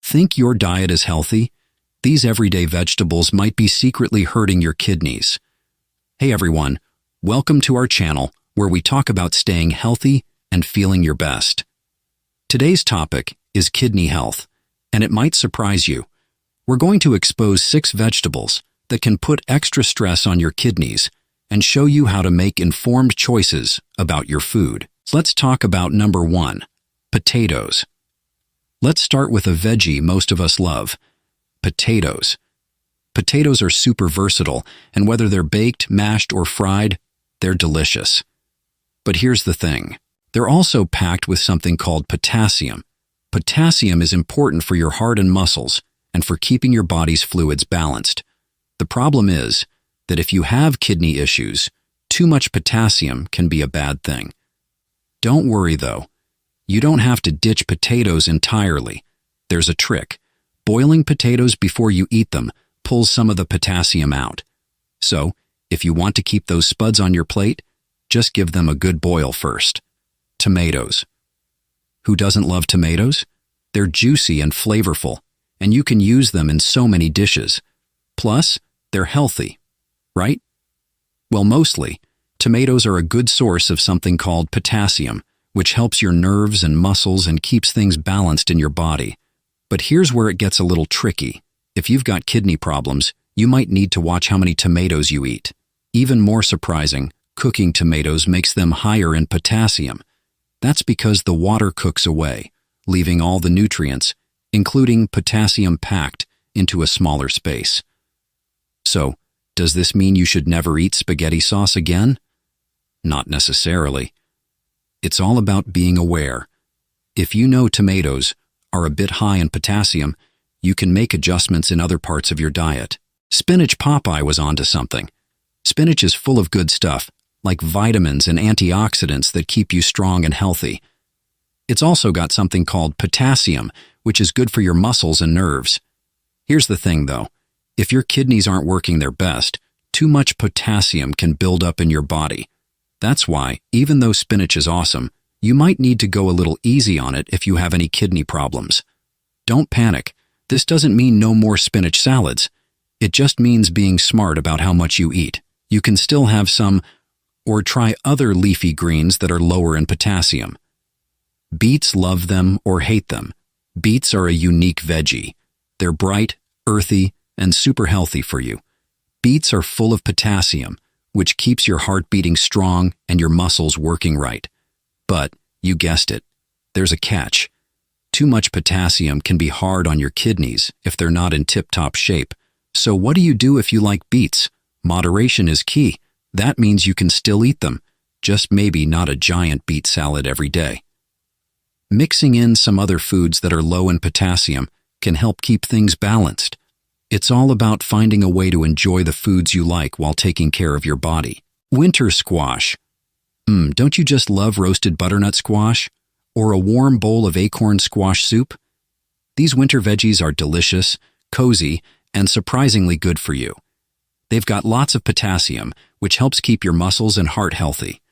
Think your diet is healthy? These everyday vegetables might be secretly hurting your kidneys. Hey everyone, welcome to our channel where we talk about staying healthy and feeling your best. Today's topic is kidney health, and it might surprise you. We're going to expose 6 vegetables that can put extra stress on your kidneys and show you how to make informed choices about your food. Let's talk about number 1, potatoes. Let's start with a veggie most of us love, potatoes. Potatoes are super versatile, and whether they're baked, mashed, or fried, they're delicious. But here's the thing. They're also packed with something called potassium. Potassium is important for your heart and muscles and for keeping your body's fluids balanced. The problem is that if you have kidney issues, too much potassium can be a bad thing. Don't worry though. You don't have to ditch potatoes entirely. There's a trick. Boiling potatoes before you eat them pulls some of the potassium out. So, if you want to keep those spuds on your plate, just give them a good boil first. Tomatoes. Who doesn't love tomatoes? They're juicy and flavorful, and you can use them in so many dishes. Plus, they're healthy, right? Well, mostly. Tomatoes are a good source of something called potassium, which helps your nerves and muscles and keeps things balanced in your body. But here's where it gets a little tricky. If you've got kidney problems, you might need to watch how many tomatoes you eat. Even more surprising, cooking tomatoes makes them higher in potassium. That's because the water cooks away, leaving all the nutrients, including potassium packed, into a smaller space. So, does this mean you should never eat spaghetti sauce again? Not necessarily. It's all about being aware. If you know tomatoes are a bit high in potassium, you can make adjustments in other parts of your diet. Spinach Popeye was onto something. Spinach is full of good stuff, like vitamins and antioxidants that keep you strong and healthy. It's also got something called potassium, which is good for your muscles and nerves. Here's the thing though, if your kidneys aren't working their best, too much potassium can build up in your body. That's why, even though spinach is awesome, you might need to go a little easy on it if you have any kidney problems. Don't panic. This doesn't mean no more spinach salads. It just means being smart about how much you eat. You can still have some, or try other leafy greens that are lower in potassium. Beets, love them or hate them. Beets are a unique veggie. They're bright, earthy, and super healthy for you. Beets are full of potassium, which keeps your heart beating strong and your muscles working right. But, you guessed it, there's a catch. Too much potassium can be hard on your kidneys if they're not in tip-top shape. So what do you do if you like beets? Moderation is key. That means you can still eat them, just maybe not a giant beet salad every day. Mixing in some other foods that are low in potassium can help keep things balanced. It's all about finding a way to enjoy the foods you like while taking care of your body. Winter squash. Don't you just love roasted butternut squash? Or a warm bowl of acorn squash soup? These winter veggies are delicious, cozy, and surprisingly good for you. They've got lots of potassium, which helps keep your muscles and heart healthy.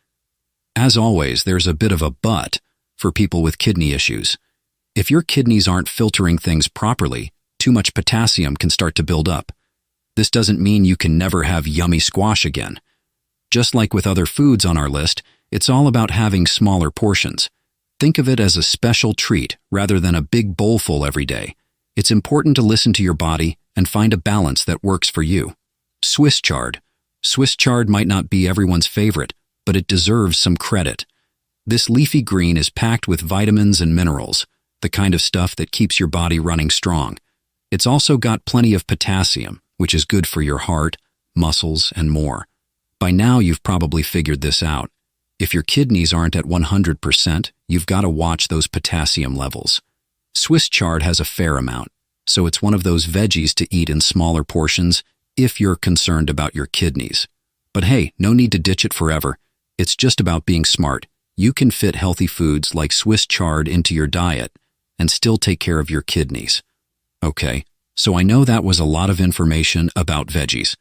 As always, there's a bit of a but for people with kidney issues. If your kidneys aren't filtering things properly, too much potassium can start to build up. This doesn't mean you can never have yummy squash again. Just like with other foods on our list, it's all about having smaller portions. Think of it as a special treat rather than a big bowlful every day. It's important to listen to your body and find a balance that works for you. Swiss chard. Swiss chard might not be everyone's favorite, but it deserves some credit. This leafy green is packed with vitamins and minerals, the kind of stuff that keeps your body running strong. It's also got plenty of potassium, which is good for your heart, muscles, and more. By now you've probably figured this out. If your kidneys aren't at 100%, you've got to watch those potassium levels. Swiss chard has a fair amount, so it's one of those veggies to eat in smaller portions if you're concerned about your kidneys. But hey, no need to ditch it forever. It's just about being smart. You can fit healthy foods like Swiss chard into your diet and still take care of your kidneys. Okay, so I know that was a lot of information about veggies.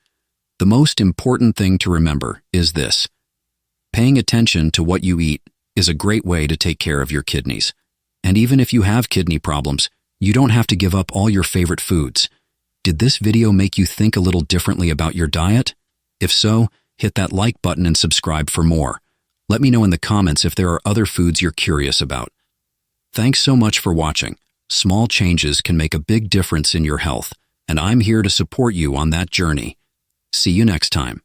The most important thing to remember is this. Paying attention to what you eat is a great way to take care of your kidneys. And even if you have kidney problems, You don't have to give up all your favorite foods. Did this video make you think a little differently about your diet? If so, hit that like button and subscribe for more. Let me know in the comments if there are other foods you're curious about. Thanks so much for watching. Small changes can make a big difference in your health, and I'm here to support you on that journey. See you next time.